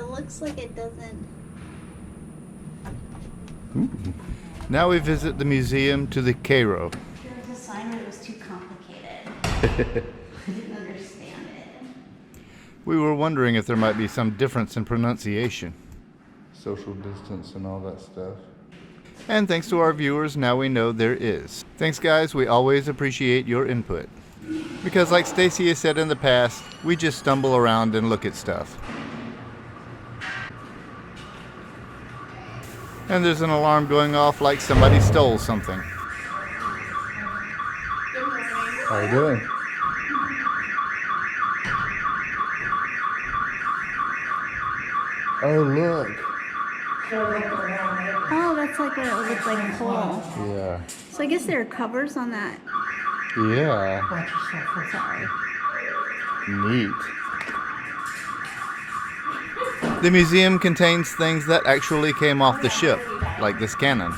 it looks like it doesn't. Ooh. Now we visit the museum to the Cairo. There was a sign where it was too complicated. I didn't understand it. We were wondering if there might be some difference in pronunciation. Social distance and all that stuff. And thanks to our viewers, now we know there is. Thanks guys, we always appreciate your input. Because like Stacey has said in the past, we just stumble around and look at stuff. And there's an alarm going off like somebody stole something. How you doing? Oh look. Oh, that's like what it looks like coal. Yeah. So I guess there are covers on that. Yeah. Sorry. Neat. The museum contains things that actually came off the ship, like this cannon.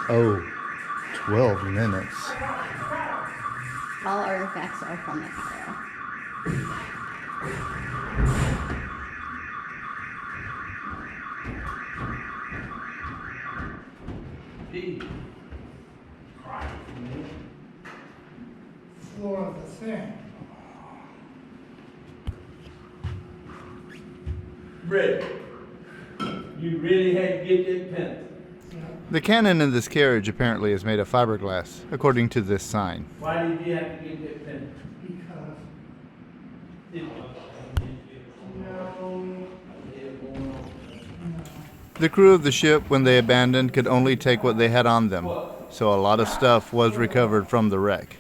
Oh, 12 minutes. All artifacts are from the Cairo. Floor of the thing. Rick, you really had to get that pen. The cannon in this carriage apparently is made of fiberglass, according to this sign. Why did you have to get that pen? Because The crew of the ship, when they abandoned, could only take what they had on them, so a lot of stuff was recovered from the wreck.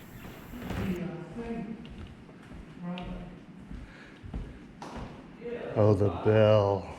Oh, the bell.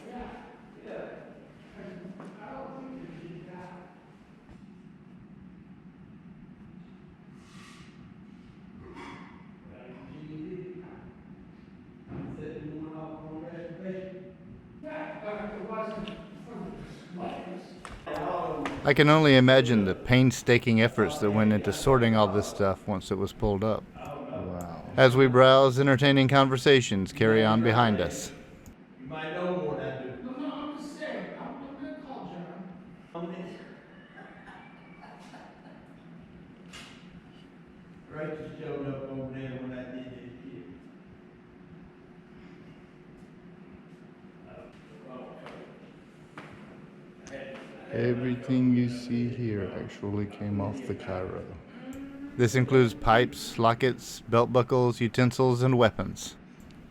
I can only imagine the painstaking efforts that went into sorting all this stuff once it was pulled up. Wow. As we browse, entertaining conversations carry on behind us. You might know more than I do. no, I'm just saying. I'm gonna call John. Rachel showed up over there when I did this kid. Everything you see here actually came off the Cairo. This includes pipes, lockets, belt buckles, utensils, and weapons,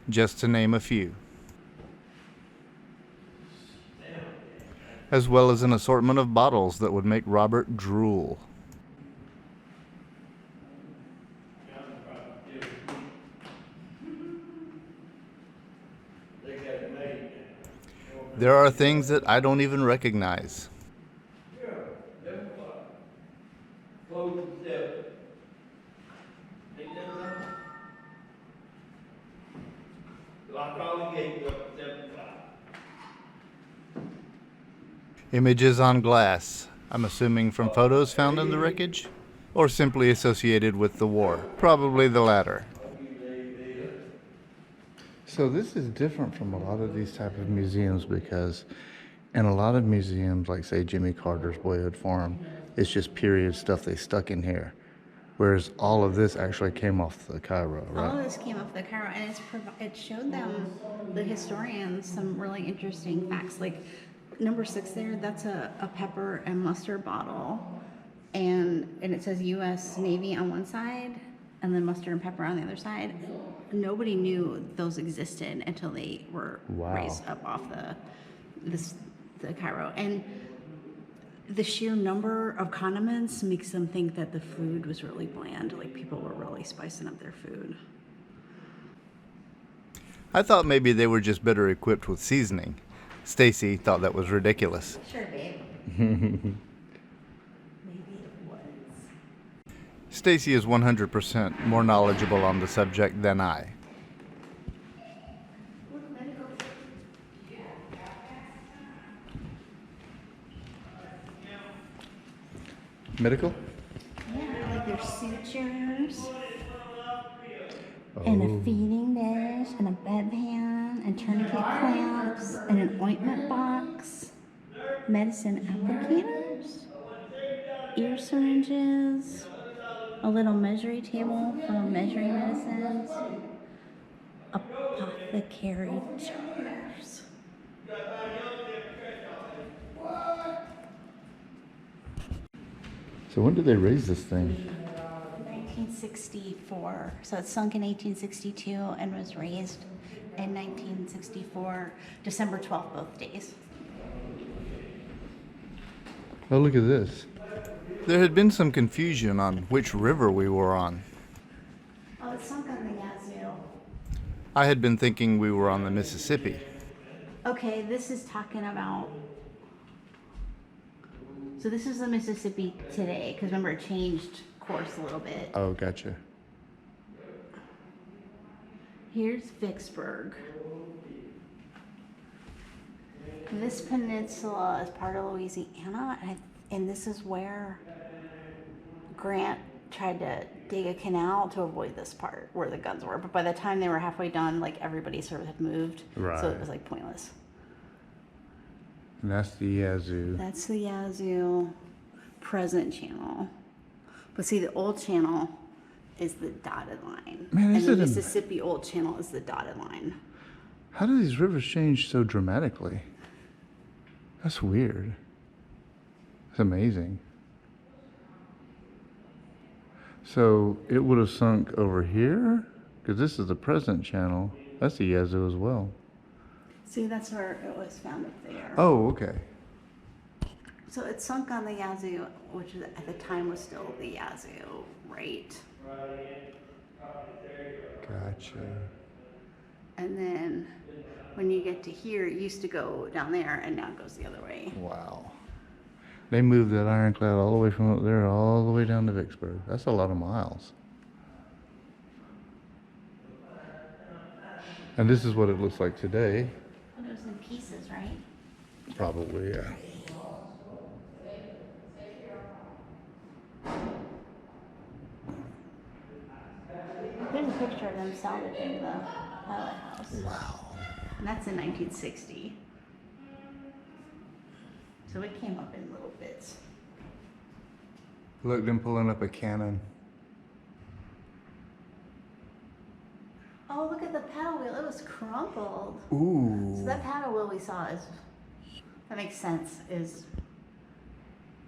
just to name a few. As well as an assortment of bottles that would make Robert drool. There are things that I don't even recognize. Close to 7. Ain't that right? Lock all the gates up at 7 o'clock. Images on glass, I'm assuming from photos found in the wreckage, or simply associated with the war. Probably the latter. So this is different from a lot of these type of museums because in a lot of museums, like say Jimmy Carter's Boyhood Farm, it's just period stuff they stuck in here. Whereas all of this actually came off the Cairo, right? All of this came off the Cairo, and it showed them, the historians, some really interesting facts. Like number 6 there, that's a pepper and mustard bottle, and it says U.S. Navy on one side, and then mustard and pepper on the other side. Nobody knew those existed until they were raised up off the Cairo, and the sheer number of condiments makes them think that the food was really bland. Like people were really spicing up their food. I thought maybe they were just better equipped with seasoning. Stacey thought that was ridiculous. Sure, babe. Maybe it was. Stacey is 100% more knowledgeable on the subject than I. Medical? Yeah, like there's sutures, and a feeding dish, and a bedpan, and tourniquet clamps, and an ointment box, medicine applicators, ear syringes, a little measuring table for measuring medicines, apothecary jars. So when did they raise this thing? 1964. So it sunk in 1862 and was raised in 1964, December 12th, both days. Oh, look at this. There had been some confusion on which river we were on. Oh, it sunk on the Yazoo. I had been thinking we were on the Mississippi. Okay, this is talking about. So this is the Mississippi today, because remember it changed course a little bit. Oh, gotcha. Here's Vicksburg. This peninsula is part of Louisiana, and this is where Grant tried to dig a canal to avoid this part where the guns were. But by the time they were halfway done, like everybody sort of had moved, Right. so it was like pointless. And that's the Yazoo. That's the Yazoo present channel. But see, the old channel is the dotted line. Man, and is the it a- Mississippi old channel is the dotted line. How do these rivers change so dramatically? That's weird. It's amazing. So it would have sunk over here? Because this is the present channel. That's the Yazoo as well. See, that's where it was found up there. Oh, okay. So it sunk on the Yazoo, which at the time was still the Yazoo, right? Gotcha. And then when you get to here, it used to go down there, and now it goes the other way. Wow. They moved that ironclad all the way from up there all the way down to Vicksburg. That's a lot of miles. And this is what it looks like today. Well, it was in pieces, right? Probably, yeah. There's a picture of them salvaging the pilot house. Wow. And that's in 1960. So it came up in little bits. Look, them pulling up a cannon. Oh, look at the paddle wheel. It was crumpled. Ooh. So that paddle wheel we saw is, that makes sense, is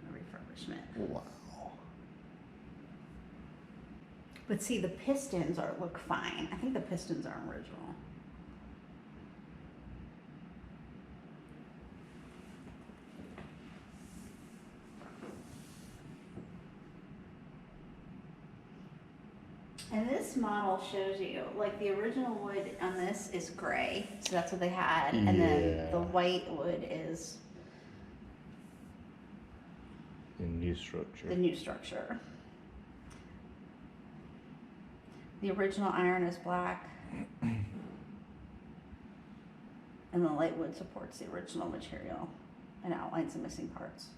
a refurbishment. Wow. But see, the pistons look fine. I think the pistons are original. And this model shows you, like the original wood on this is gray, so that's what they had, and then Yeah. the white wood is The new structure. the new structure. The original iron is black, and the light wood supports the original material and outlines the missing parts.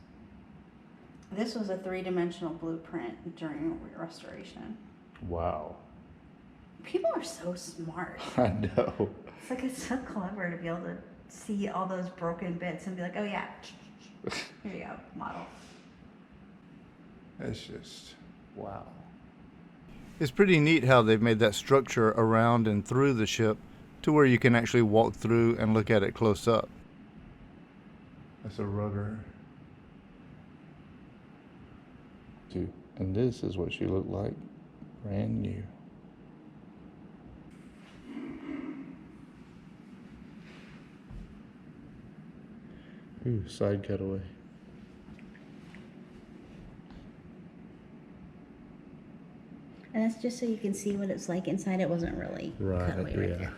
This was a three-dimensional blueprint during restoration. Wow. People are so smart. I know. It's like it's so clever to be able to see all those broken bits and be like, oh yeah, here you go, model. It's just, wow. It's pretty neat how they've made that structure around and through the ship to where you can actually walk through and look at it close up. That's a rudder. Dude, and this is what she looked like, brand new. Ooh, side cutaway. And that's just so you can see what it's like inside. It wasn't really cutaway right there.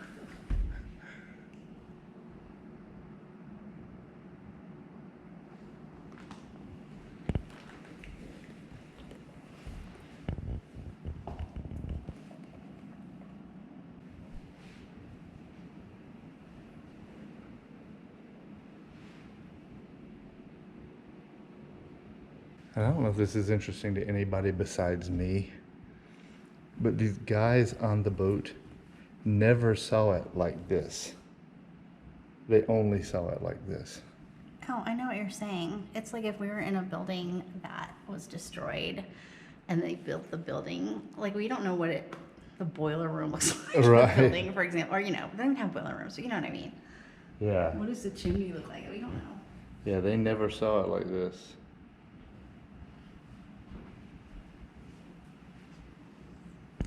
I don't know if this is interesting to anybody besides me, but these guys on the boat never saw it like this. They only saw it like this. Oh, I know what you're saying. It's like if we were in a building that was destroyed and they built the building, like we don't know what the boiler room looks like Right. in the building, for example. Or, they don't have boiler rooms, so you know what I mean. Yeah. What does the chimney look like? We don't know. Yeah, they never saw it like this.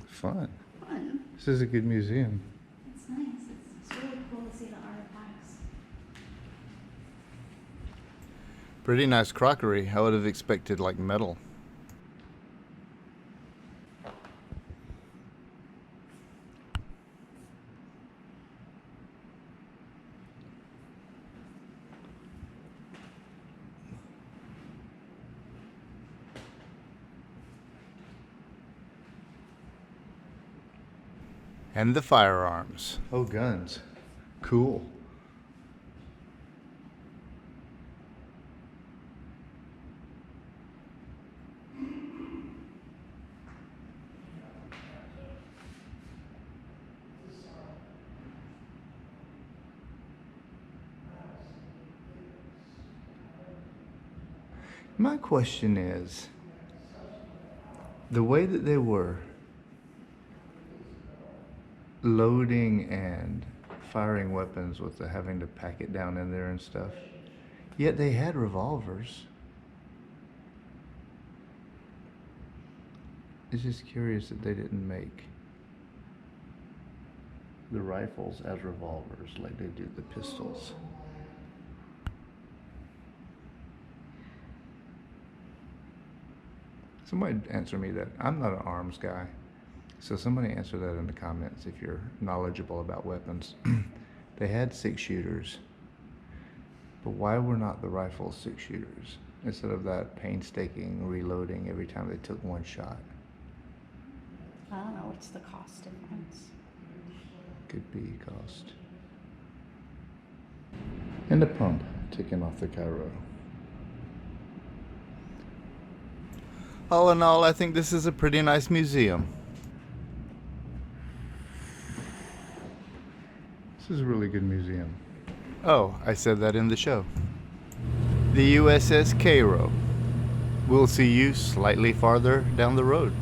Fun. Fun. This is a good museum. It's nice. It's really cool to see the artifacts. Pretty nice crockery. I would have expected like metal. And the firearms. Oh, guns. Cool. My question is, the way that they were loading and firing weapons with the having to pack it down in there and stuff, yet they had revolvers. It's just curious that they didn't make the rifles as revolvers like they do the pistols. Somebody answer me that. I'm not an arms guy. So somebody answer that in the comments if you're knowledgeable about weapons. They had 6-shooters, but why were not the rifles 6-shooters instead of that painstaking reloading every time they took one shot? I don't know. What's the cost difference? Could be cost. And the pump ticking off the Cairo. All in all, I think this is a pretty nice museum. This is a really good museum. Oh, I said that in the show. The USS Cairo. We'll see you slightly farther down the road.